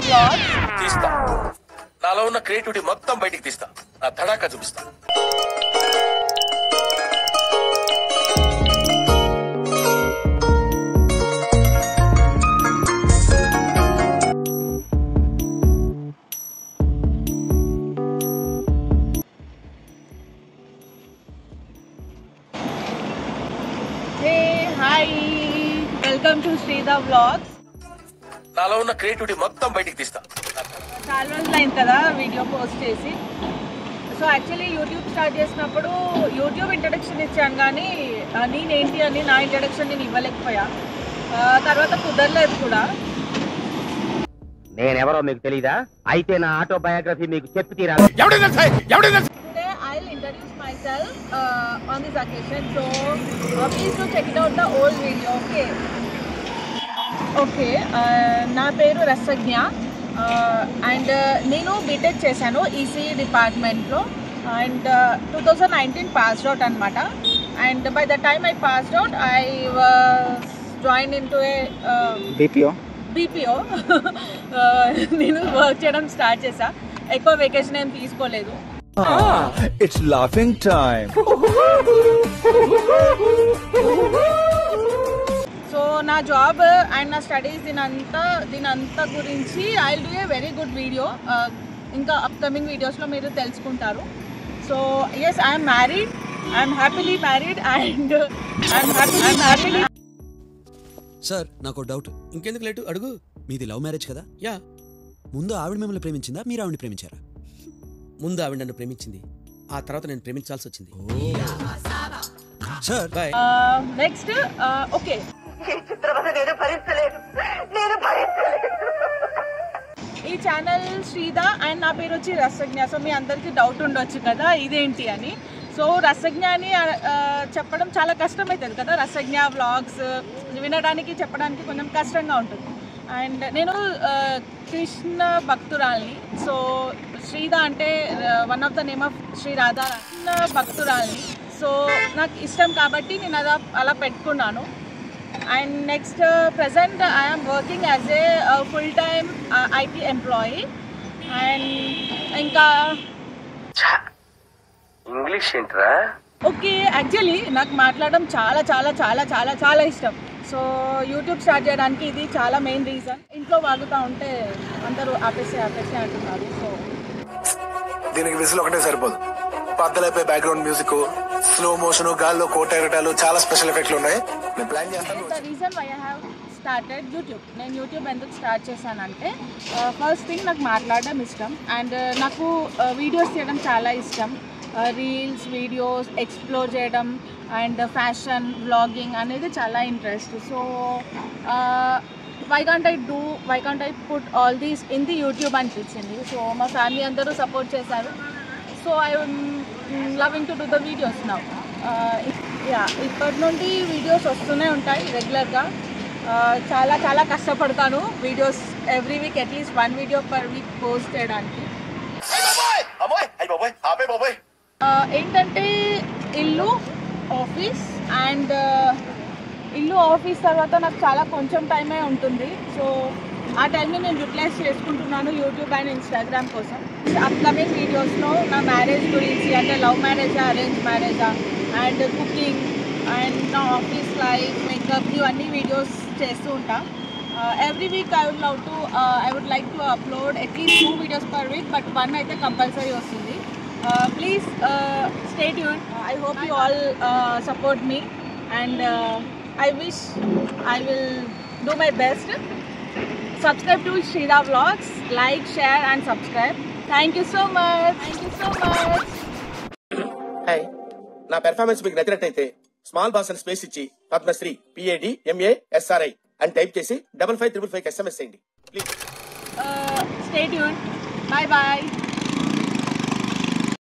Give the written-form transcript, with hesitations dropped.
vlogs. తీస్తా. నాలో ఉన్న క్రియేటివిటీ మొత్తం బయటికి తీస్తా. నా తడాకా చూపిస్తా. Hey, hi. Welcome to Shrida Vlogs. నాలో ఉన్న క్రియేటివిటీ మొత్తం బయటికి తీస్తా. చాలా రోజులు అయింది కదా వీడియో పోస్ట్ చేసి. సో యాక్చువల్లీ యూట్యూబ్ స్టార్ట్ చేసినప్పుడు యూట్యూబ్ ఇంట్రడక్షన్ ఇచ్చాను, కానీ నేనేంటి అని నా ఇంట్రడక్షన్ నేను ఇవ్వలేకపోయా. తర్వాత కుదరలేదు కూడా. నేనెవరో మీకు తెలీదా? అయితే నా ఆటోబయోగ్రఫీ మీకు చెప్పి తీరాలి. Today I'll introduce myself on this occasion. So please do check it out the old video. Okay. నా పేరు రసజ్ఞ అండ్ నేను బీటెక్ చేశాను ఈసీఈ డిపార్ట్మెంట్లో అండ్ 2019 పాస్డ్ అవుట్ అనమాట. And by the time I passed out I was join in to a BPO. నేను work చేయడం start చేశా. ఎక్కువ వెకేషన్ ఏం తీసుకోలేదు. It's laughing time. సో నా జాబ్ అండ్ నా స్టడీస్ దీనంతా గురించి I will do a very good video. ఇంకా అప్కమింగ్ వీడియోస్లో మీరు తెలుసుకుంటారు. So yes, I'm married, I'm happily married and I'm happily. Sir నాకు డౌట్. ఇంకెందుకు లేటు అడుగు. మీది లవ్ మ్యారేజ్ కదా? యా. ముందు ఆవిడ మిమ్మల్ని ప్రేమించిందా, మీరు ఆవిడని ప్రేమించారా? ముందు ఆవిడ నన్ను ప్రేమించింది, ఆ తర్వాత నేను ప్రేమించాల్సి వచ్చింది. Sir bye. నెక్స్ట్ ఓకే, ఈ ఛానల్ శ్రీద అండ్ నా పేరు వచ్చి రసజ్ఞ. సో మీ అందరికీ డౌట్ ఉండొచ్చు కదా ఇదేంటి అని. సో రసజ్ఞ అని చెప్పడం చాలా కష్టమవుతుంది కదా. రసజ్ఞ వ్లాగ్స్ వినడానికి చెప్పడానికి కొంచెం కష్టంగా ఉంటుంది. అండ్ నేను కృష్ణ భక్తురాల్ని. సో శ్రీద అంటే one of the name of Shri Radha భక్తురాల్ని. సో నాకు ఇష్టం కాబట్టి నేను అలా పెట్టుకున్నాను. And next present I'm working as a full time IT employee. And ఇంకా ఇంగ్లీష్ ఏంట్రా? ఓకే, యాక్చువల్లీ నాకు మాట్లాడడం చాలా చాలా చాలా చాలా చాలా ఇష్టం. సో యూట్యూబ్ స్టార్ట్ చేయడానికి ఇది చాలా మెయిన్ రీజన్. ఇంట్లో వాగుతూ ఉంటే అందరూ ఆపేసే అంటున్నారు. సో దీనికి విజిల్ ఒకటే సరిపోదు. పద్దలైపోయి బ్యాక్గ్రౌండ్ మ్యూజిక్, స్లో మోషన్, గాల్లో కోటెరటాలు, చాలా స్పెషల్ ఎఫెక్ట్లు ఉన్నాయి. నేను ప్లాన్ చేస్తాను. The reason why I have started YouTube. నేను యూట్యూబ్ ఎందుకు స్టార్ట్ చేశానంటే ఫస్ట్ థింగ్ నాకు మాట్లాడడం ఇష్టం అండ్ నాకు వీడియోస్ చేయడం చాలా ఇష్టం. రీల్స్, వీడియోస్ ఎక్స్ప్లోర్ చేయడం అండ్ ఫ్యాషన్ వ్లాగింగ్ అనేది చాలా interest. So why can't I put all these in the YouTube అనిపించింది. సో మా ఫ్యామిలీ అందరూ సపోర్ట్ చేశారు. So I loving to do the videos now. ఇప్పటి నుండి వీడియోస్ వస్తూనే ఉంటాయి రెగ్యులర్గా. చాలా చాలా కష్టపడతాను videos every week at least 1 video per week post చేయడానికి. ఏంటంటే ఇల్లు ఆఫీస్ అండ్ ఇల్లు ఆఫీస్ తర్వాత నాకు చాలా కొంచెం టైమే ఉంటుంది. సో ఆ టైంని నేను యూటిలైజ్ చేసుకుంటున్నాను యూట్యూబ్ అండ్ ఇన్స్టాగ్రామ్ కోసం. అప్కమింగ్ వీడియోస్లో నా మ్యారేజ్ గురించి, అంటే లవ్ మ్యారేజా, అరేంజ్ మ్యారేజా, అండ్ కుకింగ్ అండ్ నా ఆఫీస్ లైఫ్, మేకప్, ఇవన్నీ వీడియోస్ చేస్తూ ఉంటా. Every week I would like to upload at least 2 videos per week, but 1 అయితే కంపల్సరీ వస్తుంది. Please stay tuned. I hope you all support me and I wish I will do my best. Subscribe to Shrida Vlogs, like, share and subscribe. Thank you so much. Hi, నా performance మీకు నచ్చినట్టయితే small boss అని space ఇచ్చి Padmashri PADMASRI అని type చేసి 5555 SMS చేయండి please. Stay tuned. Bye bye.